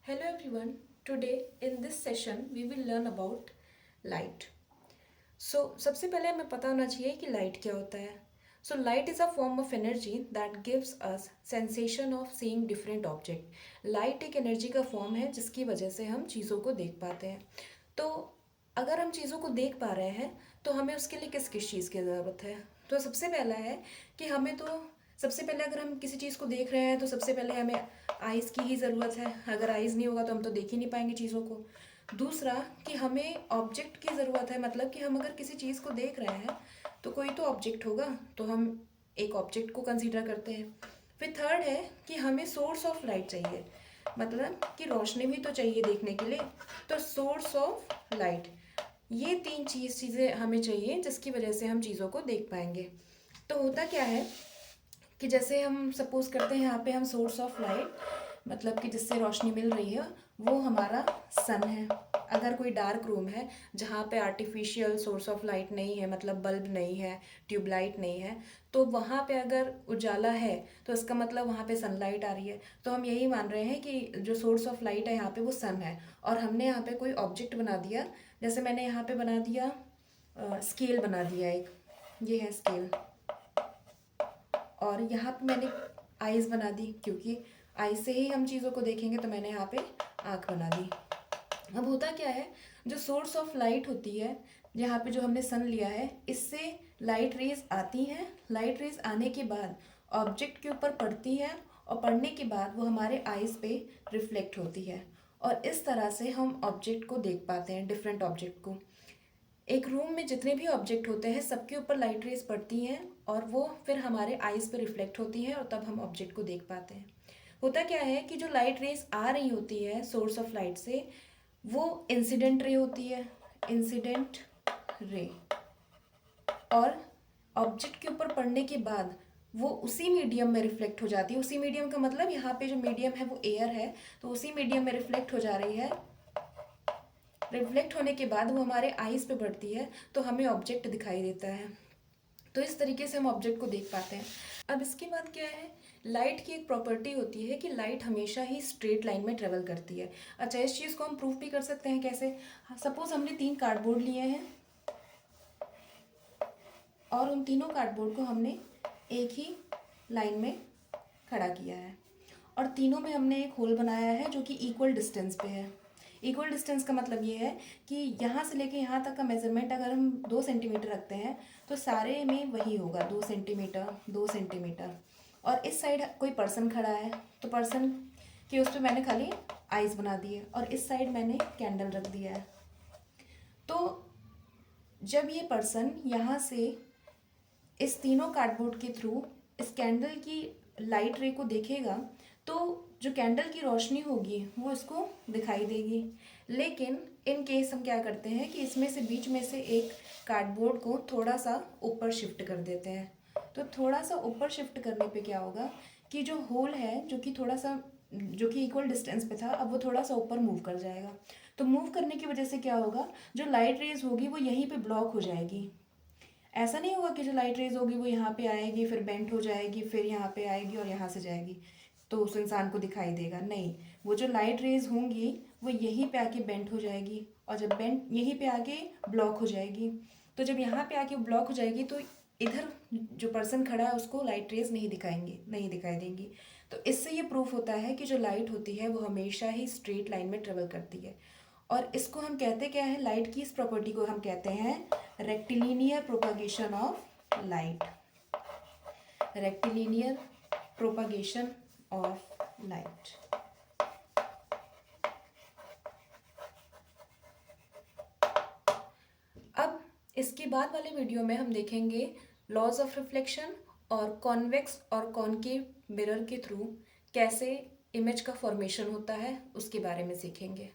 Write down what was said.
Hello everyone. Today in this session we will learn about light. सबसे पहले हमें पता होना चाहिए कि लाइट क्या होता है. Light is a form of energy that gives us sensation of seeing different object. Light एक एनर्जी का फॉर्म है जिसकी वजह से हम चीज़ों को देख पाते हैं. तो अगर हम चीज़ों को देख पा रहे हैं तो हमें उसके लिए किस किस चीज़ की ज़रूरत है. तो सबसे पहला है कि सबसे पहले अगर हम किसी चीज़ को देख रहे हैं तो सबसे पहले हमें आइज़ की ही ज़रूरत है. अगर आइज़ नहीं होगा तो हम तो देख ही नहीं पाएंगे चीज़ों को. दूसरा कि हमें ऑब्जेक्ट की ज़रूरत है, मतलब कि हम अगर किसी चीज़ को देख रहे हैं तो कोई तो ऑब्जेक्ट होगा, तो हम एक ऑब्जेक्ट को कंसीडर करते हैं. फिर थर्ड है कि हमें सोर्स ऑफ लाइट चाहिए, मतलब कि रोशनी भी तो चाहिए देखने के लिए. तो सोर्स ऑफ लाइट, ये तीन चीज़ें हमें चाहिए जिसकी वजह से हम चीज़ों को देख पाएंगे. तो होता क्या है कि जैसे हम सपोज करते हैं यहाँ पे हम सोर्स ऑफ लाइट, मतलब कि जिससे रोशनी मिल रही है वो हमारा सन है. अगर कोई डार्क रूम है जहाँ पे आर्टिफिशियल सोर्स ऑफ लाइट नहीं है, मतलब बल्ब नहीं है, ट्यूबलाइट नहीं है, तो वहाँ पे अगर उजाला है तो इसका मतलब वहाँ पे सनलाइट आ रही है. तो हम यही मान रहे हैं कि जो सोर्स ऑफ लाइट है यहाँ पे वो सन है. और हमने यहाँ पे कोई ऑब्जेक्ट बना दिया, जैसे मैंने यहाँ पे बना दिया स्केल बना दिया एक, ये है स्केल. और यहाँ पे मैंने आइज़ बना दी, क्योंकि आइज़ से ही हम चीज़ों को देखेंगे, तो मैंने यहाँ पे आँख बना दी. अब होता क्या है, जो सोर्स ऑफ लाइट होती है, यहाँ पे जो हमने सन लिया है, इससे लाइट रेज आती हैं. लाइट रेज आने के बाद ऑब्जेक्ट के ऊपर पड़ती है, और पड़ने के बाद वो हमारे आइज़ पे रिफ्लेक्ट होती है. और इस तरह से हम ऑब्जेक्ट को देख पाते हैं, डिफरेंट ऑब्जेक्ट को. एक रूम में जितने भी ऑब्जेक्ट होते हैं सबके ऊपर लाइट रेज पड़ती हैं, और वो फिर हमारे आइज़ पे रिफ्लेक्ट होती है, और तब हम ऑब्जेक्ट को देख पाते हैं. होता क्या है कि जो लाइट रेज आ रही होती है सोर्स ऑफ लाइट से, वो इंसिडेंट रे होती है, इंसिडेंट रे. और ऑब्जेक्ट के ऊपर पड़ने के बाद वो उसी मीडियम में रिफ्लेक्ट हो जाती है. उसी मीडियम का मतलब यहाँ पे जो मीडियम है वो एयर है, तो उसी मीडियम में रिफ्लेक्ट हो जा रही है. रिफ्लेक्ट होने के बाद वो हमारे आईज पे पड़ती है, तो हमें ऑब्जेक्ट दिखाई देता है. तो इस तरीके से हम ऑब्जेक्ट को देख पाते हैं. अब इसके बाद क्या है, लाइट की एक प्रॉपर्टी होती है कि लाइट हमेशा ही स्ट्रेट लाइन में ट्रेवल करती है. अच्छा, इस चीज़ को हम प्रूफ भी कर सकते हैं कैसे. सपोज हमने 3 कार्डबोर्ड लिए हैं, और उन तीनों कार्डबोर्ड को हमने एक ही लाइन में खड़ा किया है, और तीनों में हमने एक होल बनाया है जो कि इक्वल डिस्टेंस पे है. इक्वल डिस्टेंस का मतलब ये है कि यहाँ से लेके यहाँ तक का मेजरमेंट अगर हम 2 सेंटीमीटर रखते हैं तो सारे में वही होगा, 2 सेंटीमीटर 2 सेंटीमीटर. और इस साइड कोई पर्सन खड़ा है, तो पर्सन के उस पर मैंने खाली आइज़ बना दी है, और इस साइड मैंने कैंडल रख दिया है. तो जब ये पर्सन यहाँ से इस तीनों कार्डबोर्ड के थ्रू इस कैंडल की लाइट रे को देखेगा, तो जो कैंडल की रोशनी होगी वो इसको दिखाई देगी. लेकिन इन केस हम क्या करते हैं कि इसमें से बीच में से एक कार्डबोर्ड को थोड़ा सा ऊपर शिफ्ट कर देते हैं. तो थोड़ा सा ऊपर शिफ्ट करने पे क्या होगा कि जो होल है जो कि इक्वल डिस्टेंस पे था, अब वो थोड़ा सा ऊपर मूव कर जाएगा. तो मूव करने की वजह से क्या होगा, जो लाइट रेज होगी वो यहीं पे ब्लॉक हो जाएगी. ऐसा नहीं होगा कि जो लाइट रेज होगी वो यहाँ पे आएगी, फिर बेंट हो जाएगी, फिर यहाँ पे आएगी और यहाँ से जाएगी, तो उस इंसान को दिखाई देगा. नहीं, वो जो लाइट रेज होंगी वो यहीं पे आके बेंट हो जाएगी, और जब बेंट यहीं पे आके ब्लॉक हो जाएगी. तो जब यहाँ पे आके ब्लॉक हो जाएगी तो इधर जो पर्सन खड़ा है उसको लाइट रेज नहीं दिखाई देंगी. तो इससे ये प्रूफ होता है कि जो लाइट होती है वो हमेशा ही स्ट्रेट लाइन में ट्रेवल करती है. और इसको हम कहते क्या है, लाइट की इस प्रॉपर्टी को हम कहते हैं rectilinear propagation of light. Rectilinear propagation of light. अब इसके बाद वाले वीडियो में हम देखेंगे लॉज ऑफ रिफ्लेक्शन, और कॉन्वेक्स और कॉनकेव मिरर के थ्रू कैसे इमेज का फॉर्मेशन होता है उसके बारे में सीखेंगे.